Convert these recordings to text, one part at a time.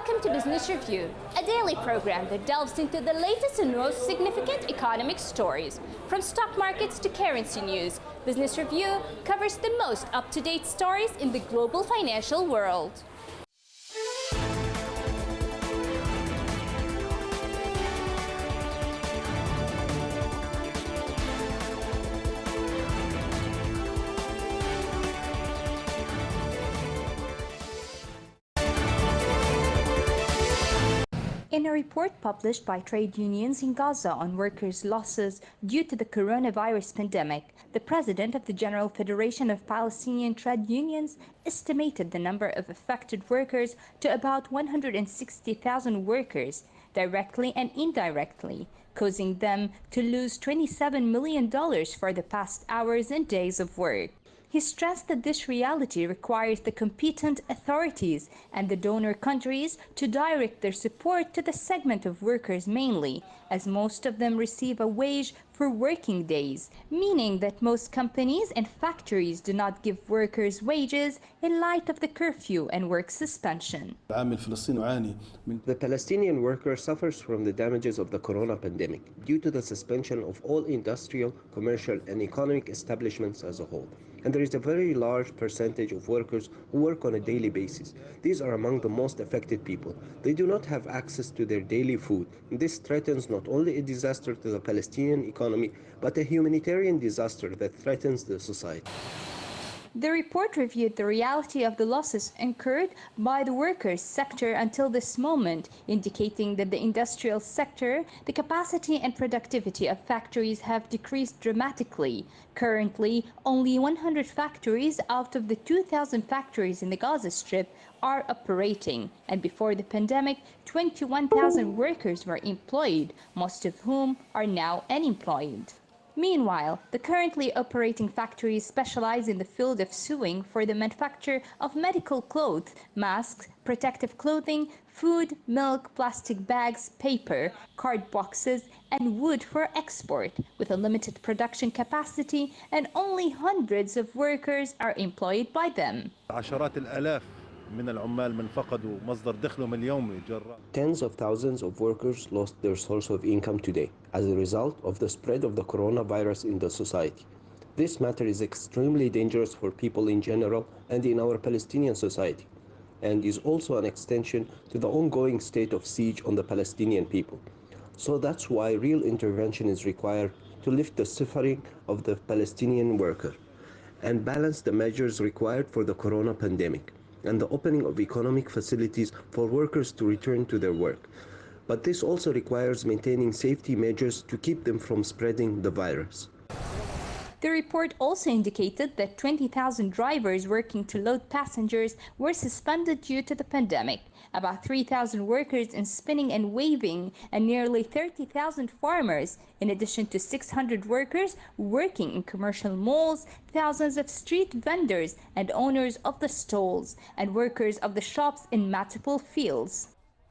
Welcome to Business Review, a daily program that delves into the latest and most significant economic stories. From stock markets to currency news, Business Review covers the most up-to-date stories in the global financial world. In a report published by trade unions in Gaza on workers' losses due to the coronavirus pandemic, the president of the General Federation of Palestinian Trade Unions estimated the number of affected workers to about 160,000 workers, directly and indirectly, causing them to lose $27 million for the past hours and days of work. He stressed that this reality requires the competent authorities and the donor countries to direct their support to the segment of workers mainly, as most of them receive a wage for working days, meaning that most companies and factories do not give workers wages in light of the curfew and work suspension. The Palestinian worker suffers from the damages of the corona pandemic due to the suspension of all industrial, commercial, and economic establishments as a whole. And there is a very large percentage of workers who work on a daily basis. These are among the most affected people. They do not have access to their daily food. This threatens not only a disaster to the Palestinian economy, but a humanitarian disaster that threatens the society. The report reviewed the reality of the losses incurred by the workers sector until this moment, indicating that the industrial sector, the capacity and productivity of factories have decreased dramatically. Currently, only 100 factories out of the 2,000 factories in the Gaza Strip are operating, and before the pandemic, 21,000 workers were employed, most of whom are now unemployed. Meanwhile, the currently operating factories specialize in the field of sewing for the manufacture of medical clothes, masks, protective clothing, food, milk, plastic bags, paper, card boxes, and wood for export, with a limited production capacity, and only hundreds of workers are employed by them. Tens of thousands of workers lost their source of income today as a result of the spread of the coronavirus in the society. This matter is extremely dangerous for people in general and in our Palestinian society, and is also an extension to the ongoing state of siege on the Palestinian people. So that's why real intervention is required to lift the suffering of the Palestinian worker and balance the measures required for the corona pandemic and the opening of economic facilities for workers to return to their work. But this also requires maintaining safety measures to keep them from spreading the virus. The report also indicated that 20,000 drivers working to load passengers were suspended due to the pandemic, about 3,000 workers in spinning and weaving, and nearly 30,000 farmers, in addition to 600 workers working in commercial malls, thousands of street vendors and owners of the stalls, and workers of the shops in multiple fields.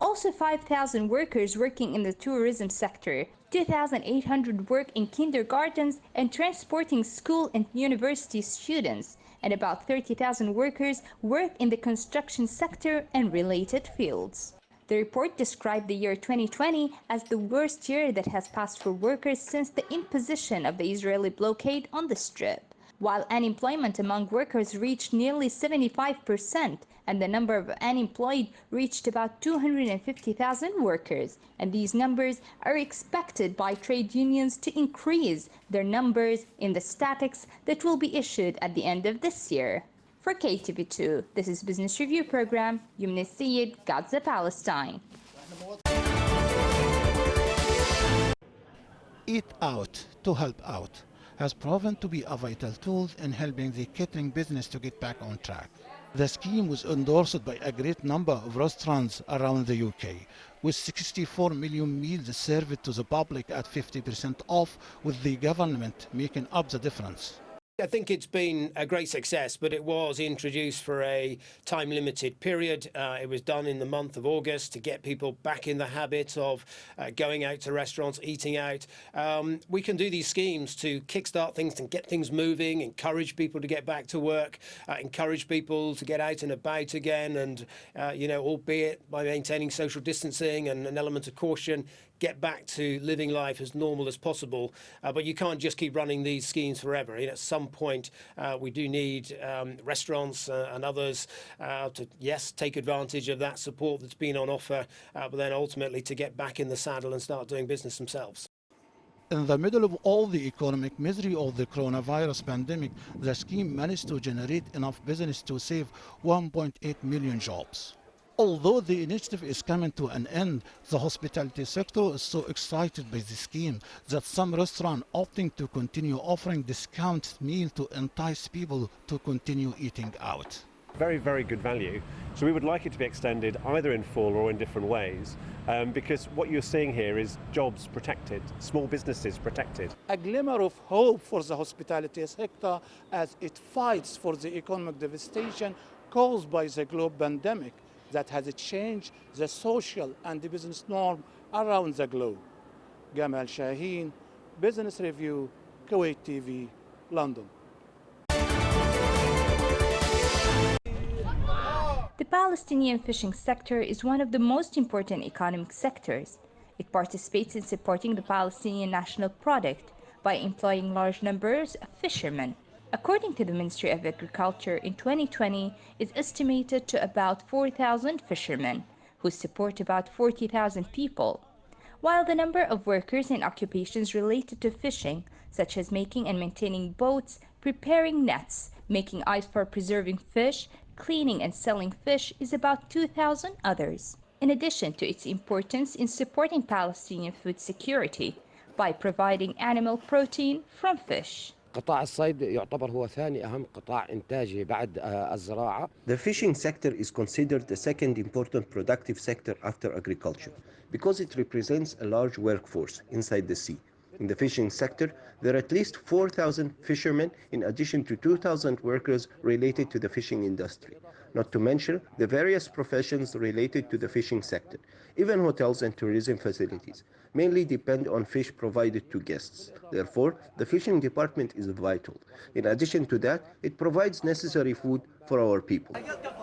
Also 5,000 workers working in the tourism sector, 2,800 work in kindergartens and transporting school and university students, and about 30,000 workers work in the construction sector and related fields. The report described the year 2020 as the worst year that has passed for workers since the imposition of the Israeli blockade on the Strip. While unemployment among workers reached nearly 75%, and the number of unemployed reached about 250,000 workers, and these numbers are expected by trade unions to increase their numbers in the statistics that will be issued at the end of this year. For KTV2, this is Business Review Program, Yumna Syed, Gaza, Palestine. Eat Out to Help Out has proven to be a vital tool in helping the catering business to get back on track. The scheme was endorsed by a great number of restaurants around the UK, with 64 million meals served to the public at 50% off, with the government making up the difference. I think it's been a great success, but it was introduced for a time-limited period. It was done in the month of August to get people back in the habit of going out to restaurants, eating out. We can do these schemes to kickstart things and get things moving, encourage people to get back to work, encourage people to get out and about again, and albeit by maintaining social distancing and an element of caution, get back to living life as normal as possible. But you can't just keep running these schemes forever. At some point, we do need restaurants and others to, yes, take advantage of that support that's been on offer, but then ultimately to get back in the saddle and start doing business themselves. In the middle of all the economic misery of the coronavirus pandemic, the scheme managed to generate enough business to save 1.8 million jobs. Although the initiative is coming to an end, the hospitality sector is so excited by the scheme that some restaurants opting to continue offering discounted meal to entice people to continue eating out. Very, very good value. So we would like it to be extended either in full or in different ways, because what you're seeing here is jobs protected, small businesses protected. A glimmer of hope for the hospitality sector as it fights for the economic devastation caused by the global pandemic that has changed the social and the business norm around the globe. Gamal Shaheen, Business Review, Kuwait TV, London. The Palestinian fishing sector is one of the most important economic sectors. It participates in supporting the Palestinian national product by employing large numbers of fishermen. According to the Ministry of Agriculture, in 2020, it's estimated to about 4,000 fishermen, who support about 40,000 people. While the number of workers in occupations related to fishing, such as making and maintaining boats, preparing nets, making ice for preserving fish, cleaning and selling fish, is about 2,000 others. In addition to its importance in supporting Palestinian food security by providing animal protein from fish. قطاع الصيد يعتبر هو ثاني أهم قطاع إنتاجي بعد الزراعة. The fishing sector is considered the second important productive sector after agriculture because it represents a large workforce inside the sea. In the fishing sector, there are at least 4,000 fishermen in addition to 2,000 workers related to the fishing industry, not to mention the various professions related to the fishing sector. Even hotels and tourism facilities mainly depend on fish provided to guests. Therefore, the fishing department is vital. In addition to that, it provides necessary food for our people.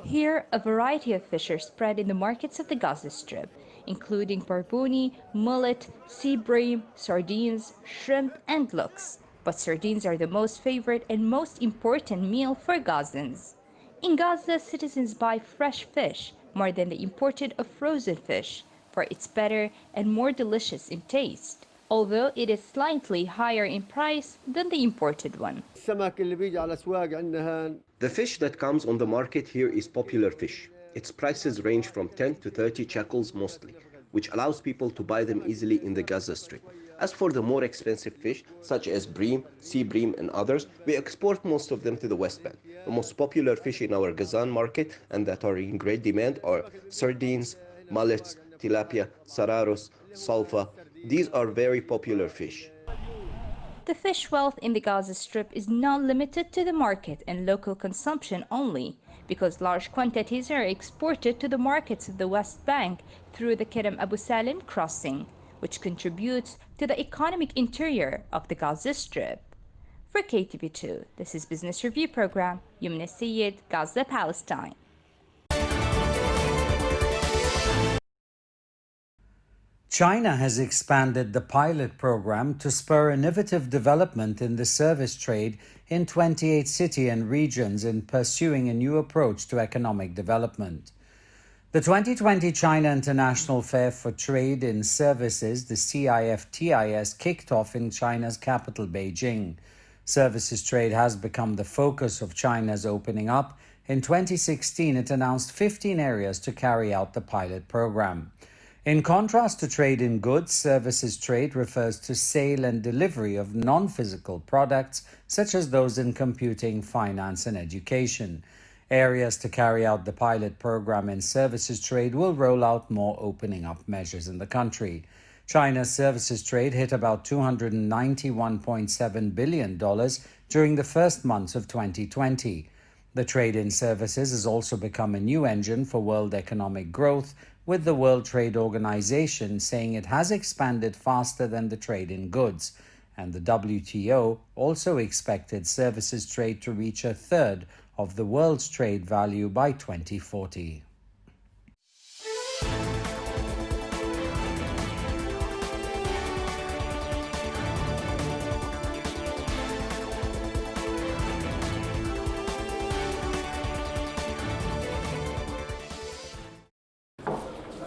Here, a variety of fish are spread in the markets of the Gaza Strip, including barbouni, mullet, sea bream, sardines, shrimp, and lux. But sardines are the most favorite and most important meal for Gazans. In Gaza, citizens buy fresh fish more than the imported or frozen fish, for it's better and more delicious in taste, although it is slightly higher in price than the imported one. The fish that comes on the market here is popular fish. Its prices range from 10 to 30 shekels mostly, which allows people to buy them easily in the Gaza Strip. As for the more expensive fish, such as bream, sea bream, and others, we export most of them to the West Bank. The most popular fish in our Gazan market and that are in great demand are sardines, mullets, tilapia, sararos, salfa. These are very popular fish. The fish wealth in the Gaza Strip is not limited to the market and local consumption only, because large quantities are exported to the markets of the West Bank through the Kerem Abu Salim crossing, which contributes to the economic interior of the Gaza Strip. For KTV2, this is Business Review Program, Yumna Syed, Gaza, Palestine. China has expanded the pilot program to spur innovative development in the service trade in 28 cities and regions in pursuing a new approach to economic development. The 2020 China International Fair for Trade in Services, the CIFTIS, kicked off in China's capital, Beijing. Services trade has become the focus of China's opening up. In 2016, it announced 15 areas to carry out the pilot program. In contrast to trade in goods, services trade refers to sale and delivery of non-physical products, such as those in computing, finance, and education. Areas to carry out the pilot program in services trade will roll out more opening up measures in the country. China's services trade hit about $291.7 billion during the first months of 2020. The trade in services has also become a new engine for world economic growth, with the World Trade Organization saying it has expanded faster than the trade in goods. And the WTO also expected services trade to reach a third of the world's trade value by 2040.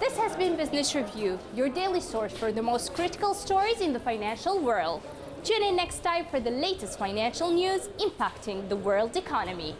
This has been Business Review, your daily source for the most critical stories in the financial world. Tune in next time for the latest financial news impacting the world economy.